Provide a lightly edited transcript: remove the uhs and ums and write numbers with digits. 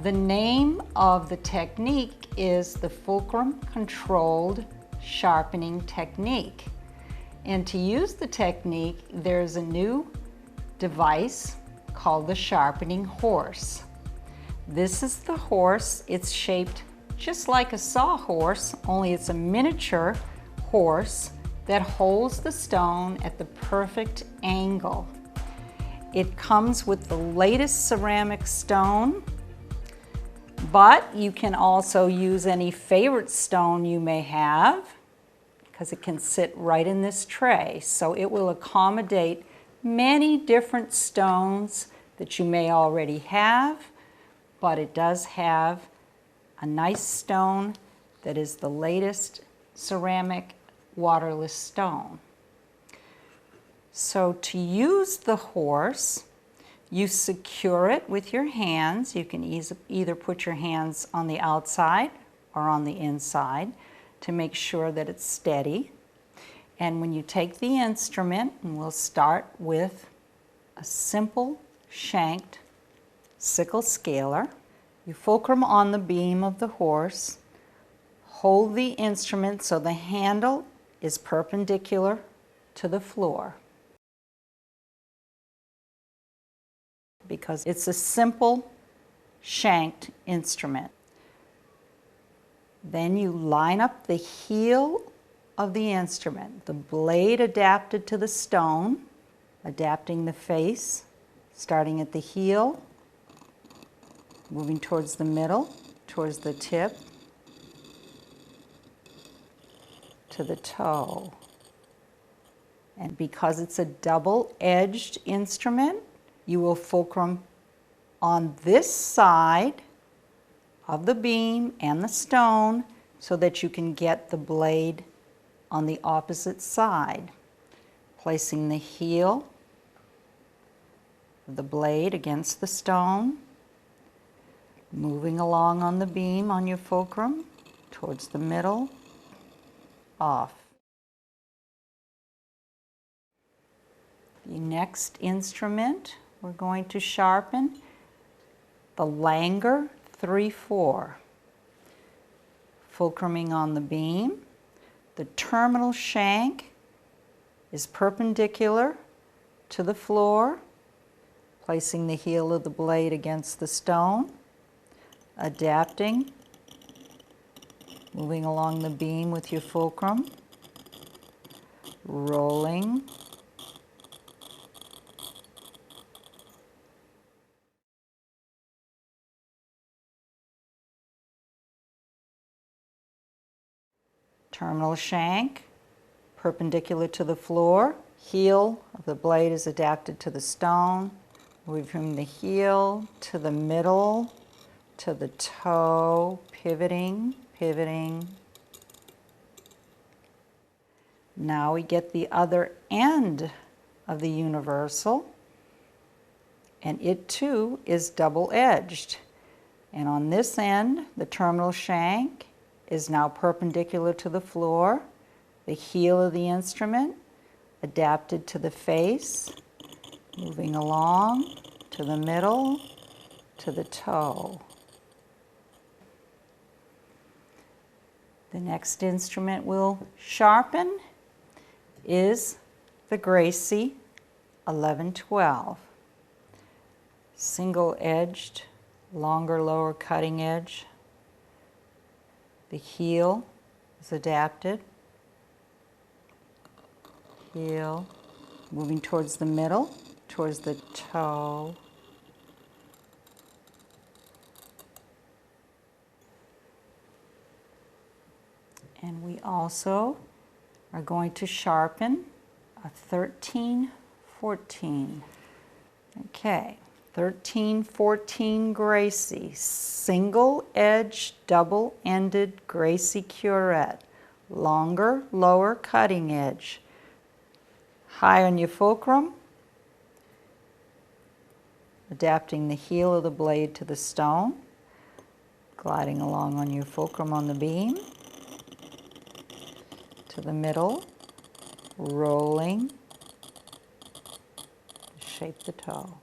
The name of the technique is the fulcrum controlled sharpening technique. And to use the technique, there's a new device called the Sharpening Horse. This is the horse. It's shaped just like a sawhorse, only it's a miniature horse that holds the stone at the perfect angle. It comes with the latest ceramic stone, but you can also use any favorite stone you may have, because it can sit right in this tray. So it will accommodate many different stones that you may already have, but it does have a nice stone that is the latest ceramic waterless stone. So to use the horse, you secure it with your hands. You can either put your hands on the outside or on the inside to make sure that it's steady. And when you take the instrument, and we'll start with a simple shanked sickle scaler, you fulcrum on the beam of the horse, hold the instrument so the handle is perpendicular to the floor, because it's a simple shanked instrument. Then you line up the heel of the instrument, the blade adapted to the stone, adapting the face, starting at the heel, moving towards the middle, towards the tip, to the toe. And because it's a double-edged instrument, you will fulcrum on this side of the beam and the stone so that you can get the blade on the opposite side. Placing the heel of the blade against the stone, moving along on the beam on your fulcrum towards the middle, off. The next instrument we're going to sharpen, the Langer 3/4. Fulcruming on the beam, the terminal shank is perpendicular to the floor, placing the heel of the blade against the stone, adapting, moving along the beam with your fulcrum, rolling, terminal shank, perpendicular to the floor, heel of the blade is adapted to the stone, moving the heel to the middle, to the toe, pivoting, pivoting. Now we get the other end of the universal, and it too is double-edged. And on this end, the terminal shank is now perpendicular to the floor, the heel of the instrument adapted to the face, moving along to the middle, to the toe. The next instrument we'll sharpen is the Gracie 1112. Single-edged, longer lower cutting edge. The heel is adapted. Heel, moving towards the middle, towards the toe. And we also are going to sharpen a 1314. Okay, 1314 Gracie, single-edged, double-ended Gracie curette, longer, lower cutting edge. High on your fulcrum, adapting the heel of the blade to the stone, gliding along on your fulcrum on the beam, to the middle, rolling, shape the toe.